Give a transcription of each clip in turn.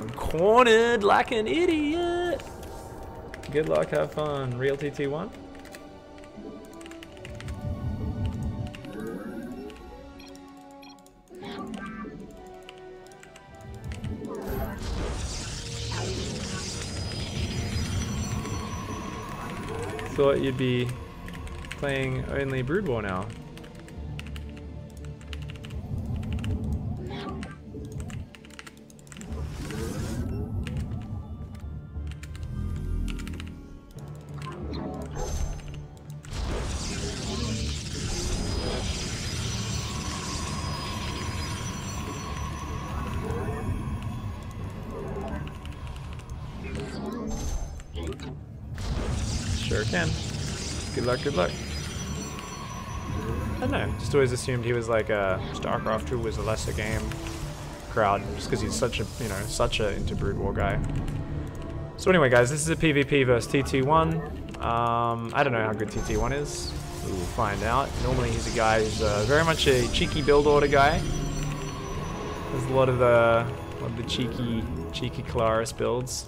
I'm cornered like an idiot. Good luck, have fun. Real TT1. Thought you'd be playing only Brood War now. Sure can. Good luck, good luck. I don't know, just always assumed he was like StarCraft 2 was a lesser game crowd, just because he's such a, you know, such a into Brood War guy. So anyway guys, this is a PvP versus TT1. I don't know how good TT1 is. We'll find out. Normally he's a guy who's very much a cheeky build order guy. There's a lot of the cheeky Claris builds.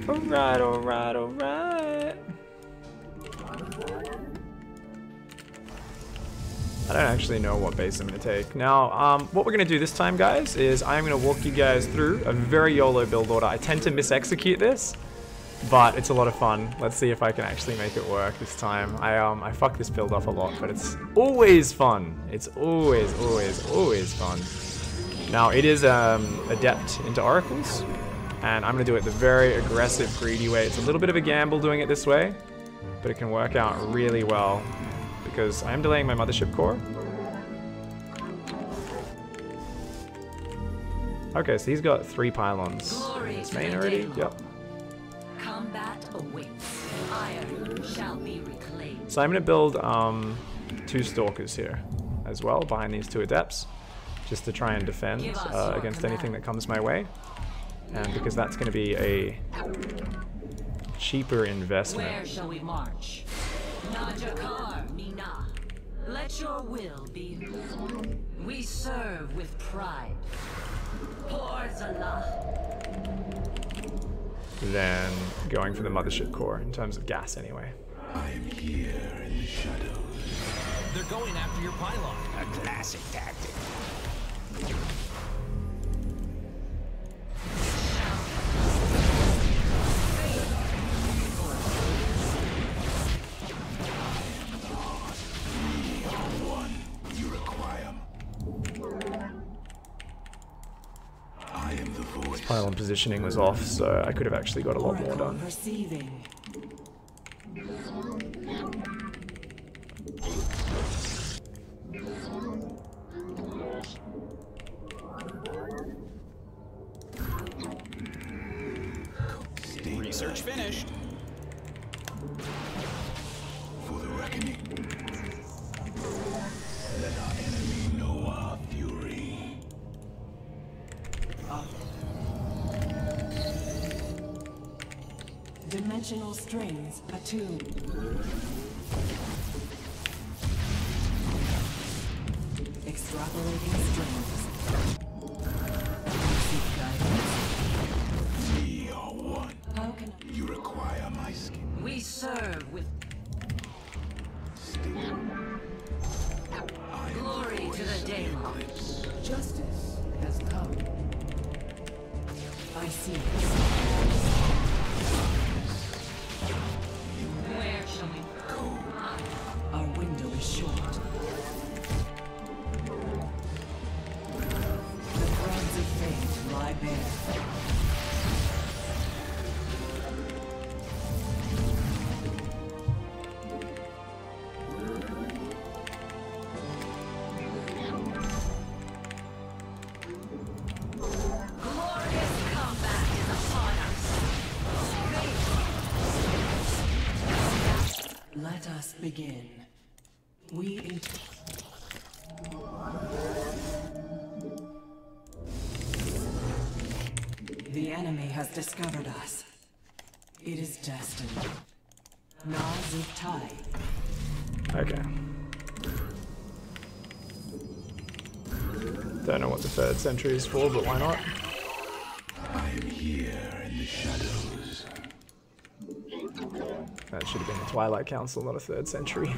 Alright, alright, alright. I don't actually know what base I'm going to take. Now, what we're going to do this time, guys, is I'm going to walk you guys through a very YOLO build order. I tend to mis-execute this, but it's a lot of fun. Let's see if I can actually make it work this time. I fuck this build up a lot, but it's always fun. It's always fun. Now, it is Adept into Oracles. And I'm going to do it the very aggressive, greedy way. It's a little bit of a gamble doing it this way, but it can work out really well because I am delaying my mothership core. Okay, so he's got 3 pylons. Glory His main already? Yep. Combat awaits. Iron shall be reclaimed. So I'm going to build 2 stalkers here as well behind these 2 adepts, just to try and defend against anything that comes my way. And because that's going to be a cheaper investment. Where shall we march? Najakar, Mina. Let your will be. We serve with pride. Porzalah. Than going for the mothership core in terms of gas anyway. I am here in the shadows. They're going after your pylon. A classic tactic. Pylon positioning was off, so I could have actually got a lot more done. Research finished. For the reckoning. Let our enemy know our fury. Dimensional strings attuned. Extrapolating strings. Seek guidance. We are one. How can You require my skin. We serve with glory to the Daemon. justice has come? I see. Where shall we go? Our window is short. The threads of fate lie bare. Glorious combat is upon us. Fate Let us begin. The enemy has discovered us. It is destined. Nazutai. Okay. Don't know what the third century is for, but why not? I'm here in the shadows. That should have been a Twilight Council, not a third century.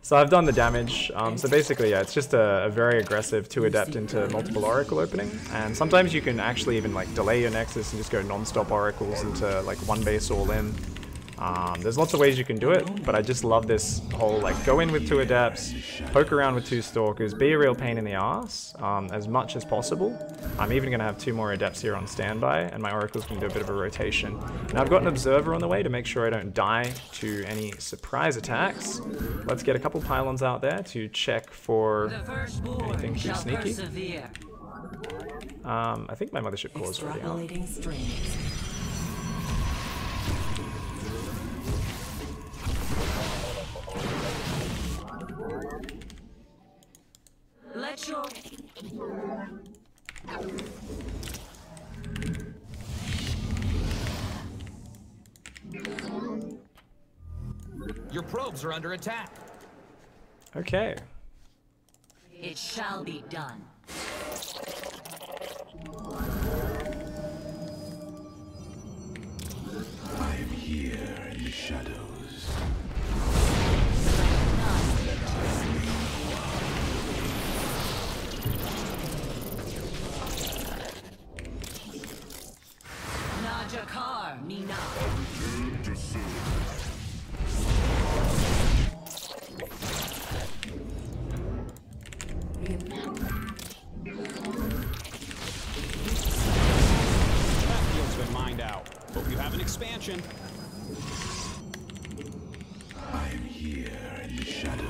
So I've done the damage. So basically, yeah, it's just a very aggressive 2 Adept into multiple Oracle opening. And sometimes you can actually even like delay your Nexus and just go non-stop Oracles into like 1 base all in. There's lots of ways you can do it, but I just love this whole like go in with 2 Adepts, poke around with 2 Stalkers, be a real pain in the ass as much as possible. I'm even going to have 2 more Adepts here on standby, and my Oracles can do a bit of a rotation. Now I've got an Observer on the way to make sure I don't die to any surprise attacks. Let's get a couple pylons out there to check for anything too sneaky. I think my Mothership Core is already out. Let your probes are under attack. Okay. it shall be done. I'm here in the shadows. Najakar, Nina. That field's been mined out. Hope you have an expansion. I'm here in the shadows.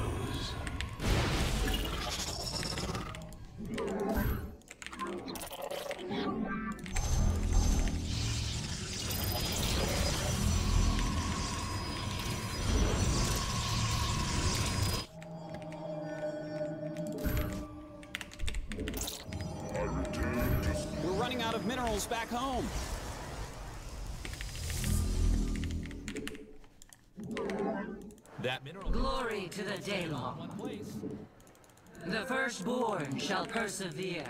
We're running out of minerals back home. That mineral Glory to the Daylong. one place. The firstborn shall persevere.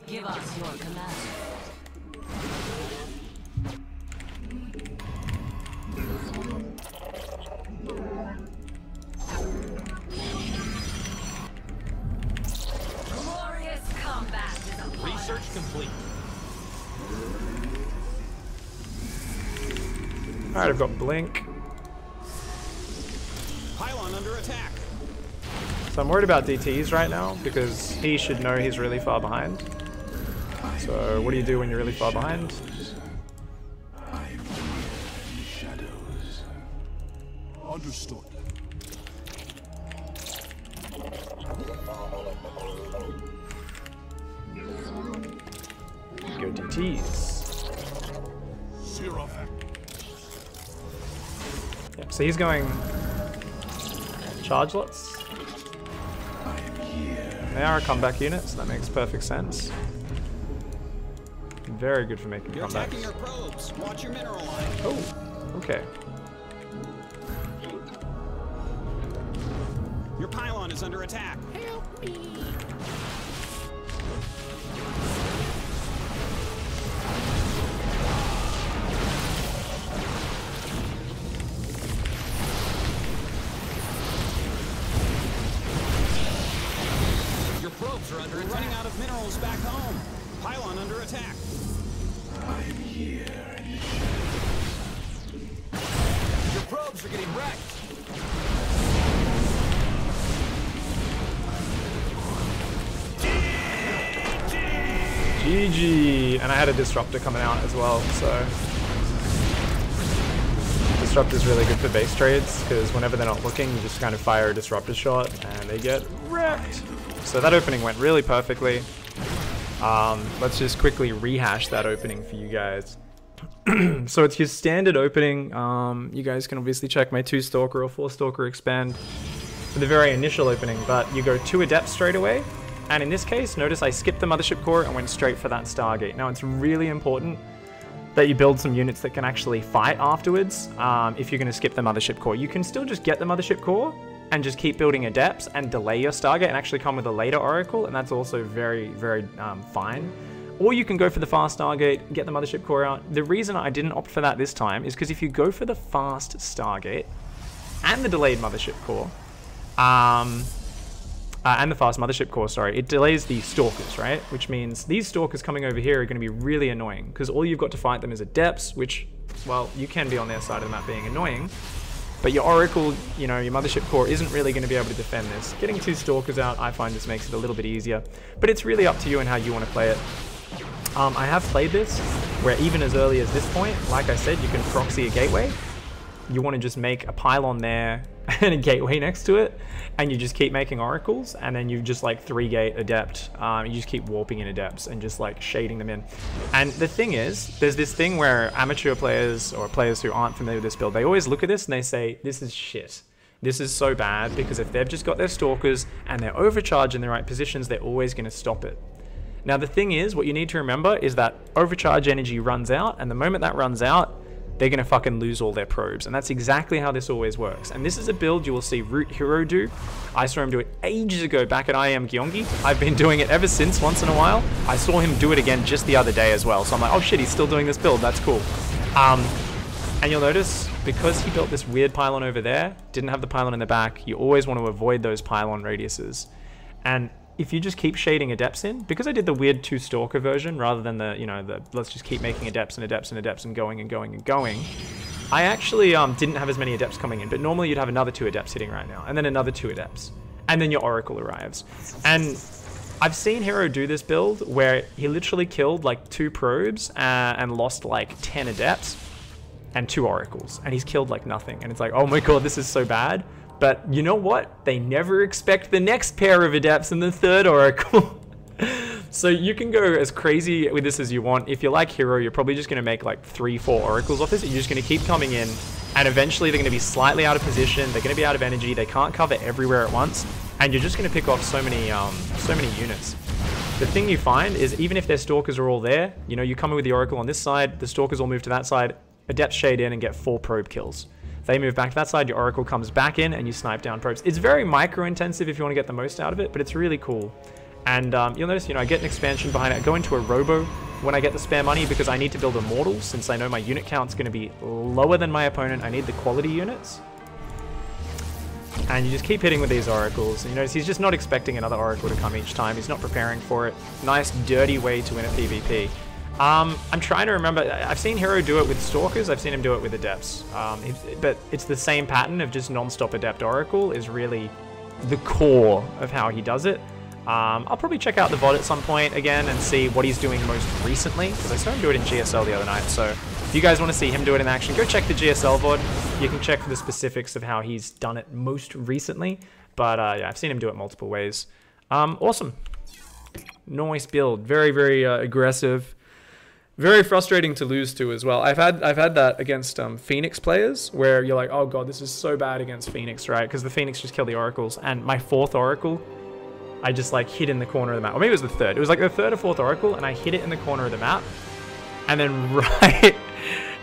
Give us your command. Glorious combat is upon us. Research complete. Alright, I've got Blink. Pylon under attack. So I'm worried about DTs right now because he should know he's really far behind. So what do you do when you're really far behind? I'm here in the shadows. Understood. Go DTs. Yep, so he's going chargelets. They are a comeback unit, so that makes perfect sense. Very good for making You're attacking comebacks. your probes. Watch your mineral line. Oh, okay. Your pylon is under attack. Your probes are under attack. Running out of minerals back home. Pylon under attack. I'm here in the shadows. Your probes are getting wrecked. GG! And I had a Disruptor coming out as well, so... Disruptor's really good for base trades, because whenever they're not looking, you just kind of fire a Disruptor shot, and they get wrecked! So that opening went really perfectly. Let's just quickly rehash that opening for you guys. So it's your standard opening. You guys can obviously check my 2-stalker or 4-stalker expand for the very initial opening, but you go 2 Adepts straight away. And in this case, notice I skipped the Mothership Core and went straight for that Stargate. Now it's really important that you build some units that can actually fight afterwards if you're going to skip the Mothership Core. You can still just get the Mothership Core and just keep building Adepts and delay your Stargate and actually come with a later Oracle, and that's also very, very fine. Or you can go for the fast Stargate, get the Mothership Core out. The reason I didn't opt for that this time is because if you go for the fast Stargate and the delayed Mothership Core, and the fast Mothership Core, sorry, it delays the Stalkers, right? Which means these Stalkers coming over here are going to be really annoying because all you've got to fight them is Adepts, which, well, you can be on their side of the map being annoying. But your Oracle, you know, your Mothership Core isn't really going to be able to defend this. Getting 2 Stalkers out, I find this makes it a little bit easier. But it's really up to you and how you want to play it. I have played this where even as early as this point, like I said, you can proxy a gateway. You want to just make a pylon there and a gateway next to it, and you just keep making oracles, and then you just like 3-gate adept. You just keep warping in adepts and just like shading them in. And the thing is, there's this thing where amateur players or players who aren't familiar with this build, they always look at this and they say, this is shit. This is so bad, because if they've just got their stalkers and they're overcharged in the right positions, they're always going to stop it. Now the thing is, what you need to remember is that overcharge energy runs out, and the moment that runs out, they're going to fucking lose all their probes. And that's exactly how this always works. And this is a build you will see ROOTherO do. I saw him do it ages ago back at I Am Gyeonggi. I've been doing it ever since, once in a while. I saw him do it again just the other day as well. So I'm like, oh shit, he's still doing this build. That's cool. And you'll notice, because he built this weird pylon over there, didn't have the pylon in the back, you always want to avoid those pylon radiuses. And if you just keep shading adepts in, because I did the weird 2-stalker version rather than the, you know, the let's just keep making adepts and adepts and adepts and going and going and going, I actually didn't have as many adepts coming in, but normally you'd have another 2 adepts hitting right now, and then another 2 adepts, and then your oracle arrives. And I've seen Hero do this build where he literally killed like 2 probes and lost like 10 adepts and 2 oracles, and he's killed like nothing, and it's like, oh my god, this is so bad. But you know what? They never expect the next pair of adepts and the 3rd oracle. So you can go as crazy with this as you want. If you're like Hero, you're probably just going to make like 3-4 oracles off this. You're just going to keep coming in, and eventually they're going to be slightly out of position. They're going to be out of energy. They can't cover everywhere at once, and you're just going to pick off so many units. The thing you find is, even if their stalkers are all there, you know, you come in with the oracle on this side, the stalkers all move to that side, adepts shade in and get 4 probe kills. They move back to that side, your oracle comes back in, and you snipe down probes. It's very micro-intensive if you want to get the most out of it, but it's really cool. And you'll notice, you know, I get an expansion behind it. I go into a robo when I get the spare money because I need to build immortals, since I know my unit count's going to be lower than my opponent. I need the quality units. And you just keep hitting with these oracles. And you notice he's just not expecting another oracle to come each time. He's not preparing for it. Nice, dirty way to win a PvP. I'm trying to remember. I've seen Hero do it with Stalkers. I've seen him do it with Adepts. But it's the same pattern of just non-stop Adept-Oracle is really the core of how he does it. I'll probably check out the VOD at some point again and see what he's doing most recently, because I saw him do it in GSL the other night. So if you guys want to see him do it in action, go check the GSL VOD. You can check for the specifics of how he's done it most recently. But yeah, I've seen him do it multiple ways. Awesome. Nice build. Very, very aggressive. Very frustrating to lose to as well. I've had that against Phoenix players, where you're like, oh god, this is so bad against Phoenix, right? Because the Phoenix just kill the oracles, and my 4th oracle, I just like hit in the corner of the map. Or maybe it was the 3rd. It was like the 3rd or 4th oracle, and I hit it in the corner of the map, and then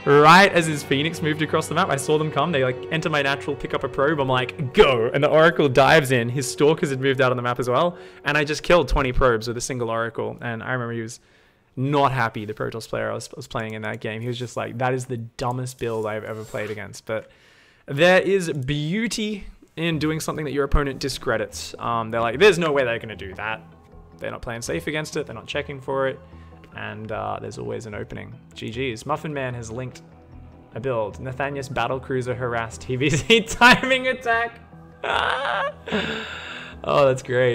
right as his Phoenix moved across the map, I saw them come. They like enter my natural, pick up a probe. I'm like, go, and the oracle dives in. His stalkers had moved out on the map as well, and I just killed 20 probes with a single oracle. And I remember he was not happy, the Protoss player I was playing in that game. He was just like, that is the dumbest build I've ever played against. But there is beauty in doing something that your opponent discredits. They're like, there's no way they're going to do that. They're not playing safe against it. They're not checking for it. And there's always an opening. GG's. Muffin Man has linked a build. Nathanius Battlecruiser harassed TVZ timing attack. Oh, that's great.